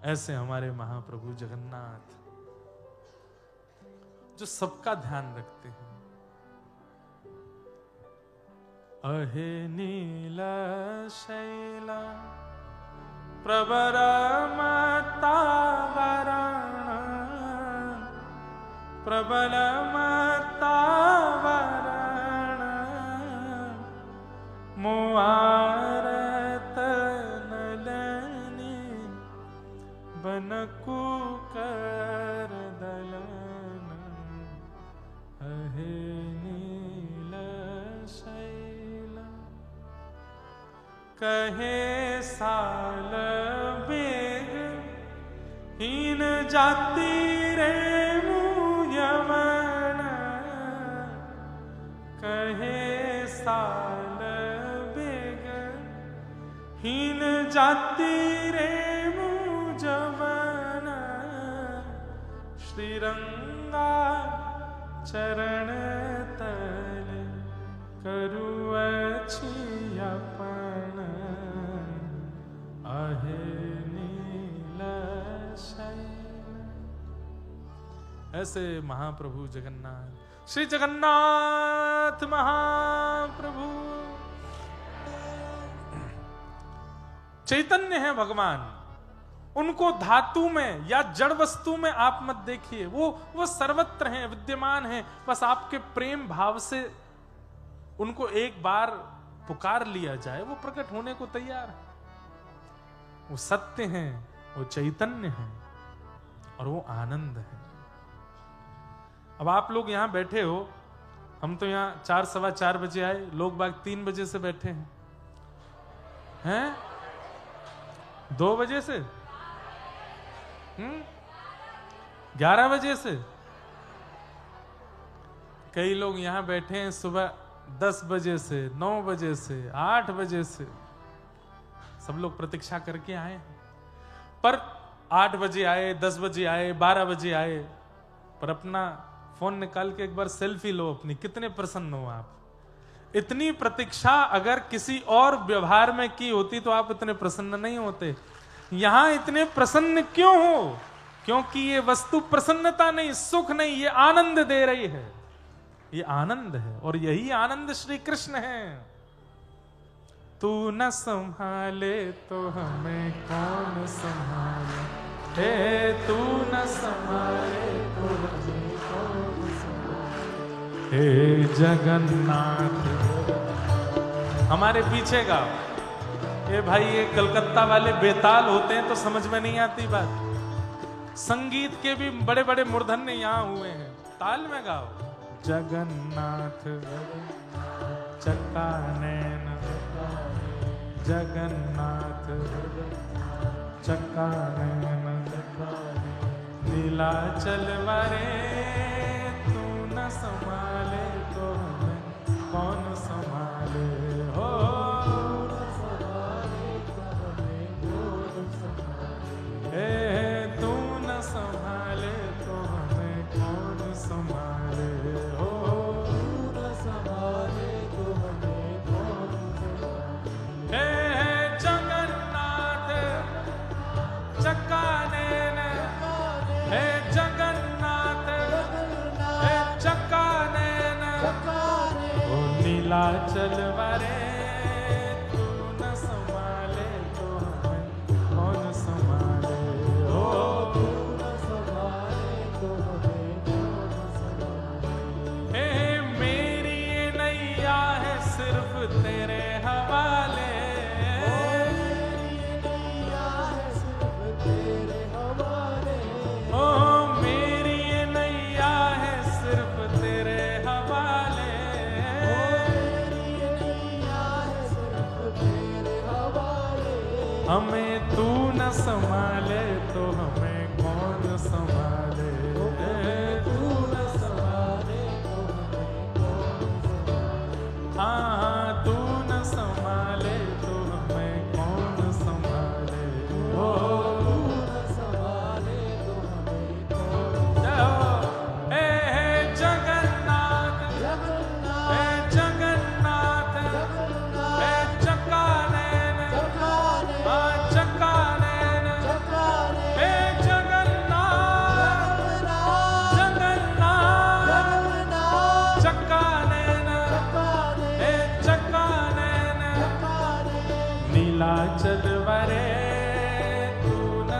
ऐसे हमारे महाप्रभु जगन्नाथ जो सबका ध्यान रखते हैं। अहे नीला शैला प्रवर मतावरण प्रबल मतावरण मुआरत नलनी बनकु कर दलन अहे नील शैला कहे साल बेग हीन जाति रे मुयमन कहे साल बेग हीन जाति रे मुजमन श्रीरंगा चरण तल करु अपन आहे नील शैल। ऐसे महाप्रभु जगन्नाथ श्री जगन्नाथ महाप्रभु चैतन्य है भगवान। उनको धातु में या जड़ वस्तु में आप मत देखिए, वो सर्वत्र हैं, विद्यमान हैं। बस आपके प्रेम भाव से उनको एक बार पुकार लिया जाए, वो प्रकट होने को तैयार है। वो सत्य हैं, वो चैतन्य हैं और वो आनंद है। अब आप लोग यहां बैठे हो, हम तो यहां 4 सवा 4 बजे आए, लोग बाग 3 बजे से बैठे हैं 2 बजे से 11 बजे से। कई लोग यहां बैठे हैं सुबह 10 बजे से, 9 बजे से, 8 बजे से। सब लोग प्रतीक्षा करके आए हैं, पर 8 बजे आए, 10 बजे आए, 12 बजे आए, पर अपना फोन निकाल के एक बार सेल्फी लो अपनी, कितने प्रसन्न हो आप। इतनी प्रतीक्षा अगर किसी और व्यवहार में की होती तो आप इतने प्रसन्न नहीं होते। यहां इतने प्रसन्न क्यों हो? क्योंकि ये वस्तु प्रसन्नता नहीं, सुख नहीं, ये आनंद दे रही है। ये आनंद है और यही आनंद श्री कृष्ण है। तू न संभाले तो हमें कौन संभाले, हे तू न संभाले तो हमें कौन संभाले, हे जगन्नाथ। हमारे पीछे का ये भाई, ये कलकत्ता वाले बेताल होते हैं तो समझ में नहीं आती बात। संगीत के भी बड़े बड़े मूर्धन्य यहाँ हुए हैं, ताल में गाओ। जगन्नाथ चक्कानैन, जगन्नाथ चक्कानैन, नीलाचल वारे तू न संभाले तो हमें कौन संभाले, हो तू न संभाले तो हमें कौन संभाले, हो न संभाले तो हमें कौन संभाले, हे जगन्नाथ चक्कानैन, हे जगन्नाथ हे चक्कानैन, ओ नीलाचल वारे तू न संभाले तो हमें कौन संभाले, तेरे हवाले, ओ मेरी ये नैया है सिर्फ तेरे हवाले,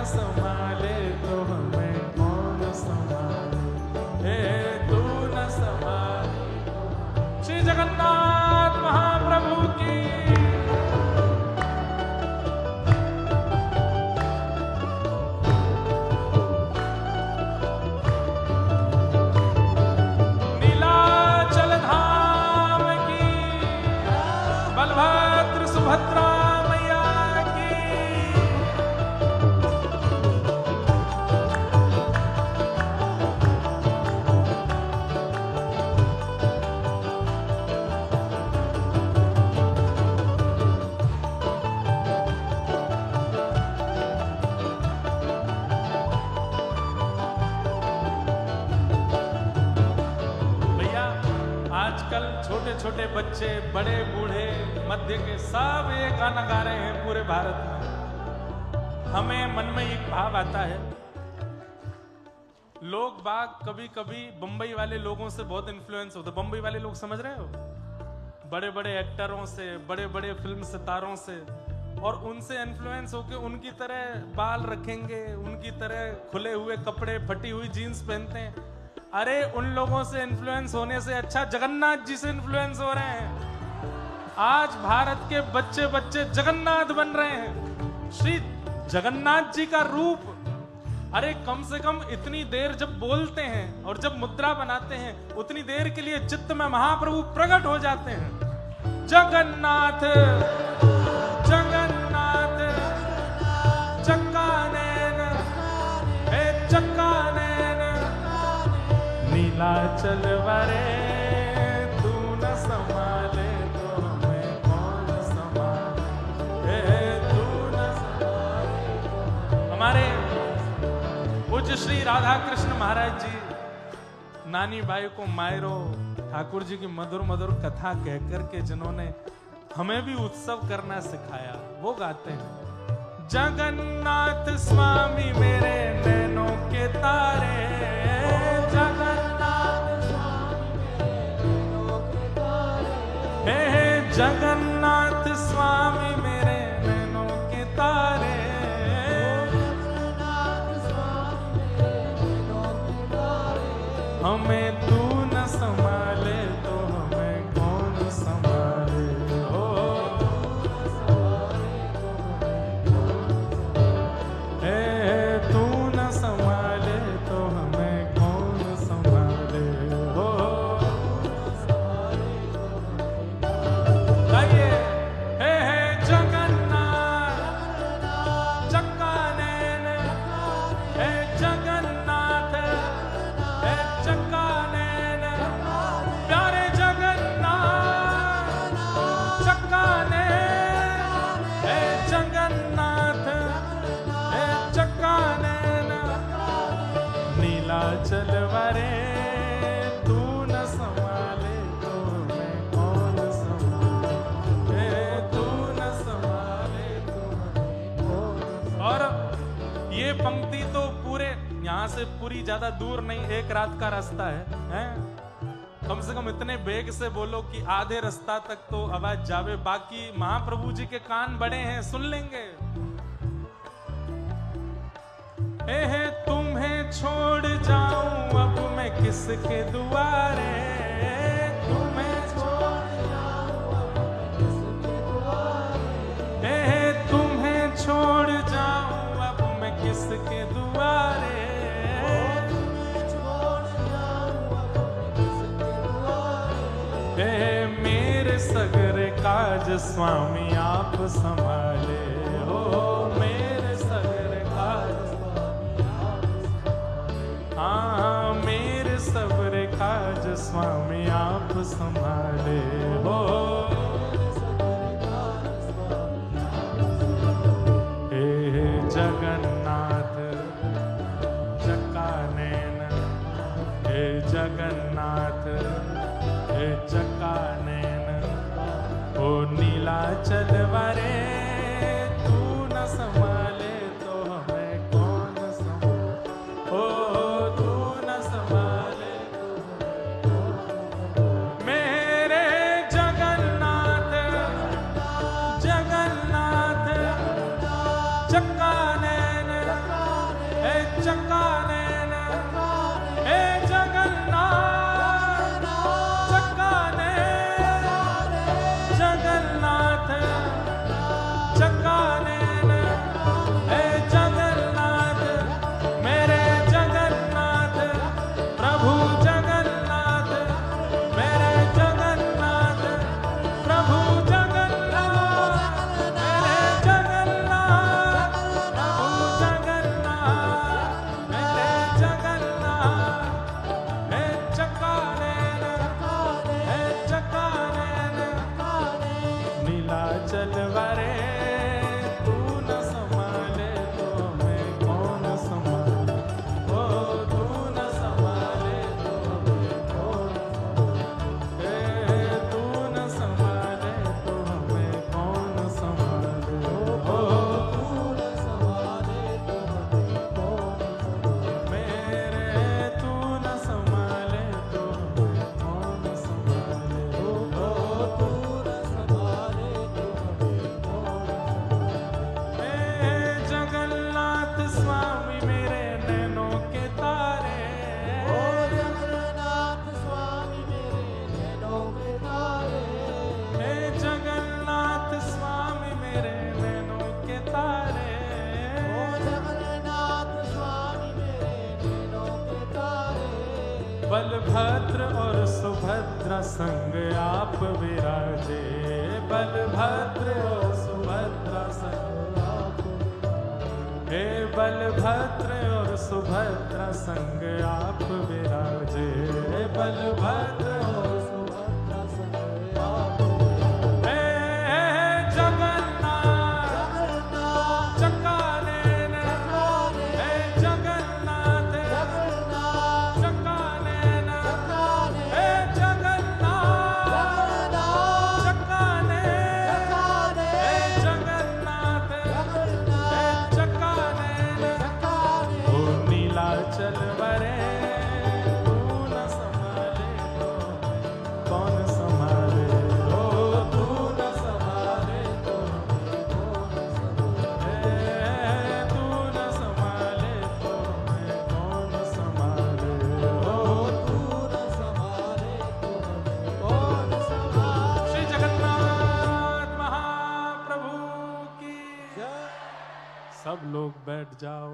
संभाले तो हमें कौन संभाले, हे तू न संभाले। श्री जगन्नाथ महाप्रभु की। नीलाचल धाम की, बलभद्र सुभद्रा मैया की। भैया आजकल छोटे छोटे बच्चे, बड़े बूढ़े, मध्य के सब ये गाना गा रहे हैं पूरे भारत में। हमें मन में एक भाव आता है, लोग बाग कभी कभी बंबई वाले लोगों से बहुत इन्फ्लुएंस होते। बंबई वाले लोग समझ रहे हो, बड़े बड़े एक्टरों से, बड़े बड़े फिल्म सितारों से, और उनसे इन्फ्लुएंस होके उनकी तरह बाल रखेंगे, उनकी तरह खुले हुए कपड़े, फटी हुई जीन्स पहनते हैं। अरे उन लोगों से इन्फ्लुएंस होने से अच्छा जगन्नाथ जी से इन्फ्लुएंस हो रहे हैं। आज भारत के बच्चे बच्चे जगन्नाथ बन रहे हैं, श्री जगन्नाथ जी का रूप। अरे कम से कम इतनी देर जब बोलते हैं और जब मुद्रा बनाते हैं, उतनी देर के लिए चित्त में महाप्रभु प्रकट हो जाते हैं। जगन्नाथ जगन्नाथ चक्का नैन, हे चक्का नैन, नीलाचल वरे तू न संभाले तो हमें कौन संभाले, हे तू न संभाले। हमारे पूज्य श्री राधा कृष्ण महाराज जी नानी बाई को मायरो ठाकुर जी की मधुर मधुर कथा कहकर के जिन्होंने हमें भी उत्सव करना सिखाया, वो गाते हैं। जगन्नाथ स्वामी मेरे नैनों के तारे, जगन्नाथ स्वामी मेरे नैनों के तारे, हे जगन्नाथ स्वामी मेरे नैनों के तारे, हमें तू न संभाले तो हमें कौन संभाले, हो हे तू न संभाले तो हमें कौन संभाले, हो। गाइए, हे जगन्नाथ चक्का नैन, हे जगन्नाथ, हे चक्का नैन, प्यारे जगन्नाथ चक्का नैन, हे जगन्नाथ, हे चक्का नैन, नीलाचल वरे तू न संभाले तो मैं कौन संभाले, हे तू न संभाले तो मैं कौन संभाले। और ये पंक्ति तो पूरे यहाँ से पूरी ज्यादा दूर नहीं, एक रात का रास्ता है? कम से कम इतने बेग से बोलो कि आधे रास्ता तक तो आवाज जावे, बाकी महाप्रभु जी के कान बड़े हैं, सुन लेंगे। हे तुम्हें छोड़ जाऊं अब मैं किसके दुआरे, तुम्हें छोड़ जाऊं अब मैं किसके दुआरे, हे तुम्हें छोड़ जाऊं अब मैं किसके दुआरे, हे मेरे सगरे काज स्वामी आप संभाले, हो मेरे सगरे काज स्वामी आप संभाले, हाँ मेरे सगरे काज स्वामी आप संभाले, हो। हे जगन्नाथ चक्का नैन, हे जगन्नाथ, हे चक्का नैन, ओ नीलाचल वरे तू न संभाले तो हमें कौन संभाले, ओ तू न संभाले तो मेरे जगन्नाथ जगन्नाथ चक्का नैन, बलभद्र और सुभद्रा संग आप विराजे, बलभद्र और सुभद्रा संग आप विराजे, हे बलभद्र और सुभद्रा संग आप विराजे, बलभद्र और सुभद्रा संग आप विराजे, हे जगन्नाथ चकानन, हे जगन्नाथ चकानन, हे जगन्नाथ चकानन, हे जगन्नाथ चकानन, ओ नीलाचल वरे तू न संभाले तो कौन संभाले, ओ तू न संभाले तो कौन संभाले, तू न संभाले तो मैं कौन संभाले, ओ तू न संभाले तो मैं कौन संभाले। श्री जगन्नाथ महाप्रभु की जय। सब लोग बैठ जाओ।